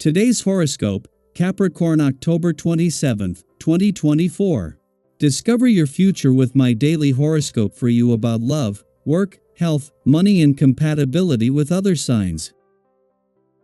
Today's horoscope, Capricorn October 27th, 2024. Discover your future with my daily horoscope for you about love, work, health, money and compatibility with other signs.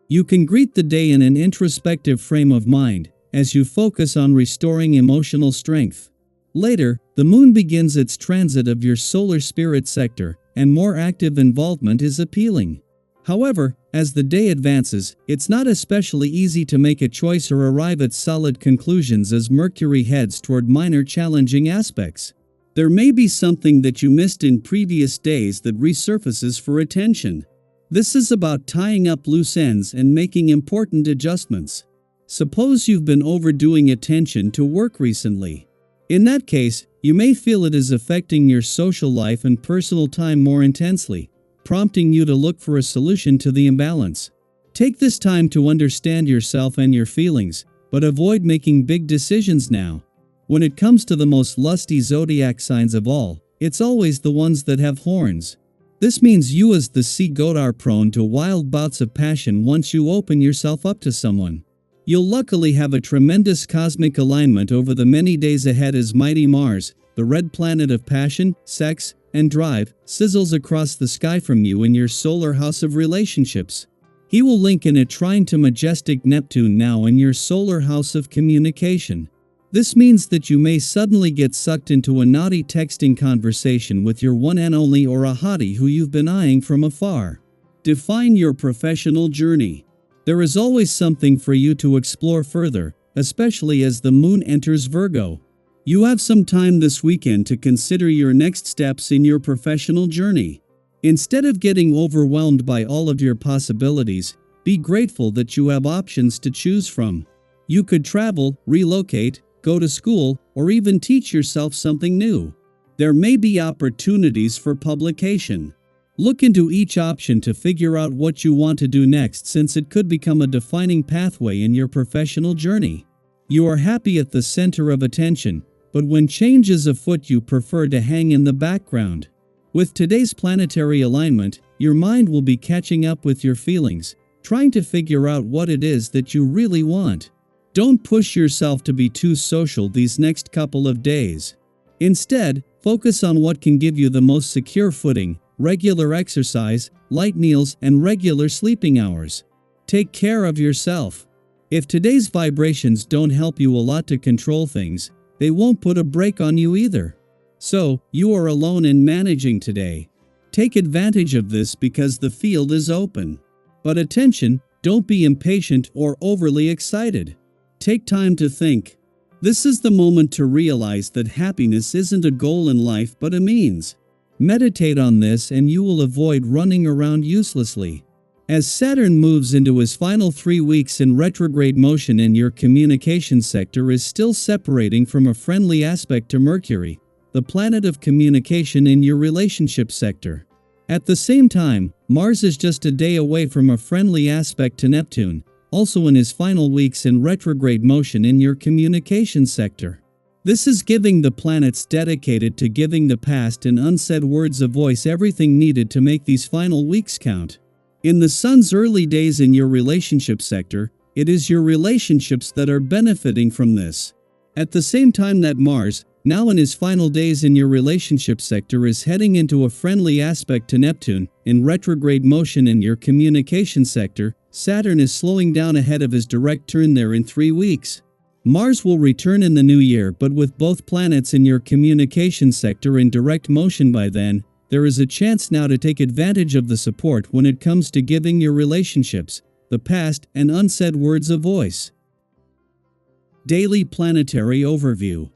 You can greet the day in an introspective frame of mind, as you focus on restoring emotional strength. Later, the moon begins its transit of your solar spirit sector, and more active involvement is appealing. However, as the day advances, it's not especially easy to make a choice or arrive at solid conclusions as Mercury heads toward minor challenging aspects. There may be something that you missed in previous days that resurfaces for attention. This is about tying up loose ends and making important adjustments. Suppose you've been overdoing attention to work recently. In that case, you may feel it is affecting your social life and personal time more intensely, prompting you to look for a solution to the imbalance. Take this time to understand yourself and your feelings, but avoid making big decisions now. When it comes to the most lusty zodiac signs of all, it's always the ones that have horns. This means you as the sea goat are prone to wild bouts of passion once you open yourself up to someone. You'll luckily have a tremendous cosmic alignment over the many days ahead as mighty Mars, the red planet of passion, sex, and drive, sizzles across the sky from you in your solar house of relationships. He will link in a trine to majestic Neptune now in your solar house of communication. This means that you may suddenly get sucked into a naughty texting conversation with your one and only or a hottie who you've been eyeing from afar. Define your professional journey. There is always something for you to explore further, especially as the moon enters Virgo. You have some time this weekend to consider your next steps in your professional journey. Instead of getting overwhelmed by all of your possibilities, be grateful that you have options to choose from. You could travel, relocate, go to school, or even teach yourself something new. There may be opportunities for publication. Look into each option to figure out what you want to do next, since it could become a defining pathway in your professional journey. You are happy at the center of attention, but when change is afoot you prefer to hang in the background. With today's planetary alignment, your mind will be catching up with your feelings, trying to figure out what it is that you really want. Don't push yourself to be too social these next couple of days. Instead, focus on what can give you the most secure footing: regular exercise, light meals, and regular sleeping hours. Take care of yourself. If today's vibrations don't help you a lot to control things, they won't put a brake on you either. So, you are alone in managing today. Take advantage of this because the field is open. But attention, don't be impatient or overly excited. Take time to think. This is the moment to realize that happiness isn't a goal in life but a means. Meditate on this and you will avoid running around uselessly. As Saturn moves into his final 3 weeks in retrograde motion in your communication sector is still separating from a friendly aspect to Mercury, the planet of communication in your relationship sector. At the same time, Mars is just a day away from a friendly aspect to Neptune, also in his final weeks in retrograde motion in your communication sector. This is giving the planets dedicated to giving the past and unsaid words a voice everything needed to make these final weeks count. In the Sun's early days in your relationship sector, it is your relationships that are benefiting from this. At the same time that Mars, now in his final days in your relationship sector, is heading into a friendly aspect to Neptune, in retrograde motion in your communication sector, Saturn is slowing down ahead of his direct turn there in 3 weeks. Mars will return in the new year, but with both planets in your communication sector in direct motion by then, there is a chance now to take advantage of the support when it comes to giving your relationships, the past, and unsaid words a voice. Daily Planetary Overview.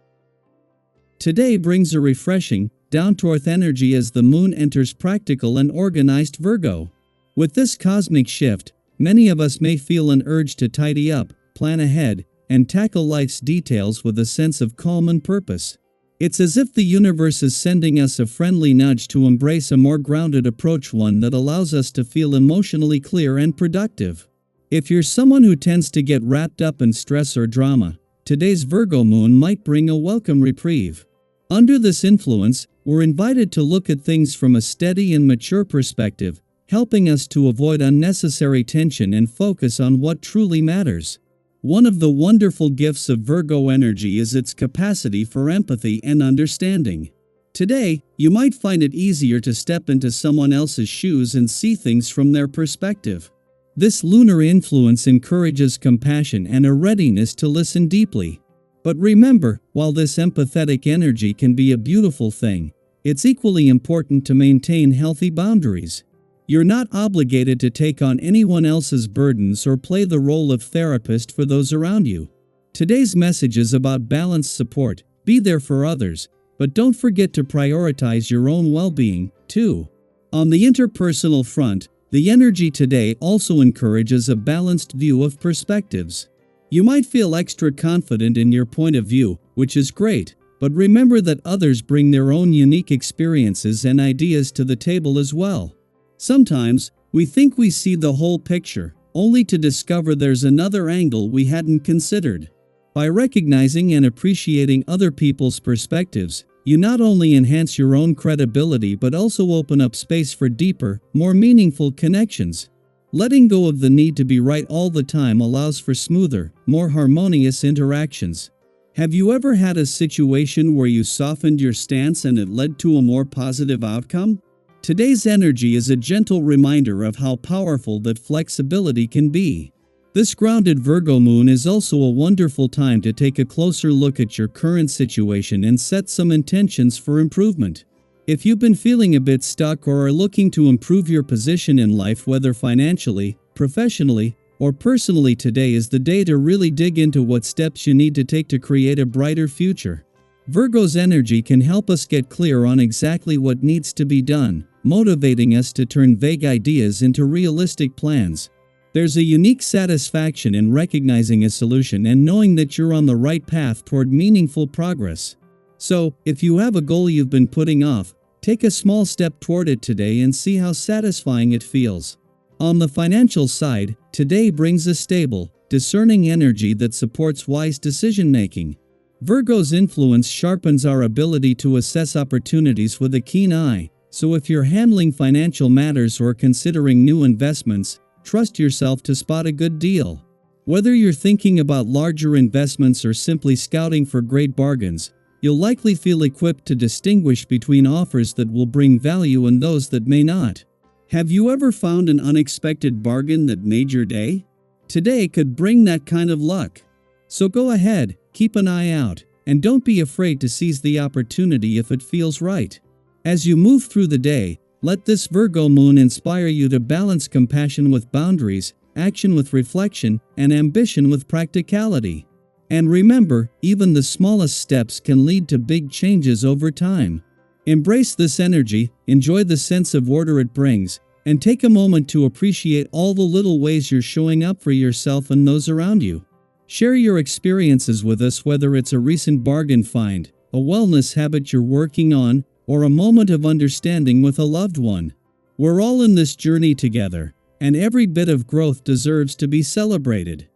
Today brings a refreshing, down-to-earth energy as the moon enters practical and organized Virgo. With this cosmic shift, many of us may feel an urge to tidy up, plan ahead, and tackle life's details with a sense of calm and purpose. It's as if the universe is sending us a friendly nudge to embrace a more grounded approach, one that allows us to feel emotionally clear and productive. If you're someone who tends to get wrapped up in stress or drama, today's Virgo moon might bring a welcome reprieve. Under this influence, we're invited to look at things from a steady and mature perspective, helping us to avoid unnecessary tension and focus on what truly matters. One of the wonderful gifts of Virgo energy is its capacity for empathy and understanding. Today, you might find it easier to step into someone else's shoes and see things from their perspective. This lunar influence encourages compassion and a readiness to listen deeply. But remember, while this empathetic energy can be a beautiful thing, it's equally important to maintain healthy boundaries. You're not obligated to take on anyone else's burdens or play the role of therapist for those around you. Today's message is about balanced support. Be there for others, but don't forget to prioritize your own well-being, too. On the interpersonal front, the energy today also encourages a balanced view of perspectives. You might feel extra confident in your point of view, which is great, but remember that others bring their own unique experiences and ideas to the table as well. Sometimes, we think we see the whole picture, only to discover there's another angle we hadn't considered. By recognizing and appreciating other people's perspectives, you not only enhance your own credibility but also open up space for deeper, more meaningful connections. Letting go of the need to be right all the time allows for smoother, more harmonious interactions. Have you ever had a situation where you softened your stance and it led to a more positive outcome? Today's energy is a gentle reminder of how powerful that flexibility can be. This grounded Virgo moon is also a wonderful time to take a closer look at your current situation and set some intentions for improvement. If you've been feeling a bit stuck or are looking to improve your position in life, whether financially, professionally, or personally, today is the day to really dig into what steps you need to take to create a brighter future. Virgo's energy can help us get clear on exactly what needs to be done, motivating us to turn vague ideas into realistic plans. There's a unique satisfaction in recognizing a solution and knowing that you're on the right path toward meaningful progress. So, if you have a goal you've been putting off, take a small step toward it today and see how satisfying it feels. On the financial side, today brings a stable, discerning energy that supports wise decision-making. Virgo's influence sharpens our ability to assess opportunities with a keen eye, so if you're handling financial matters or considering new investments, trust yourself to spot a good deal. Whether you're thinking about larger investments or simply scouting for great bargains, you'll likely feel equipped to distinguish between offers that will bring value and those that may not. Have you ever found an unexpected bargain that made your day? Today could bring that kind of luck. So go ahead, keep an eye out, and don't be afraid to seize the opportunity if it feels right. As you move through the day, let this Virgo moon inspire you to balance compassion with boundaries, action with reflection, and ambition with practicality. And remember, even the smallest steps can lead to big changes over time. Embrace this energy, enjoy the sense of order it brings, and take a moment to appreciate all the little ways you're showing up for yourself and those around you. Share your experiences with us, whether it's a recent bargain find, a wellness habit you're working on, or a moment of understanding with a loved one. We're all in this journey together, and every bit of growth deserves to be celebrated.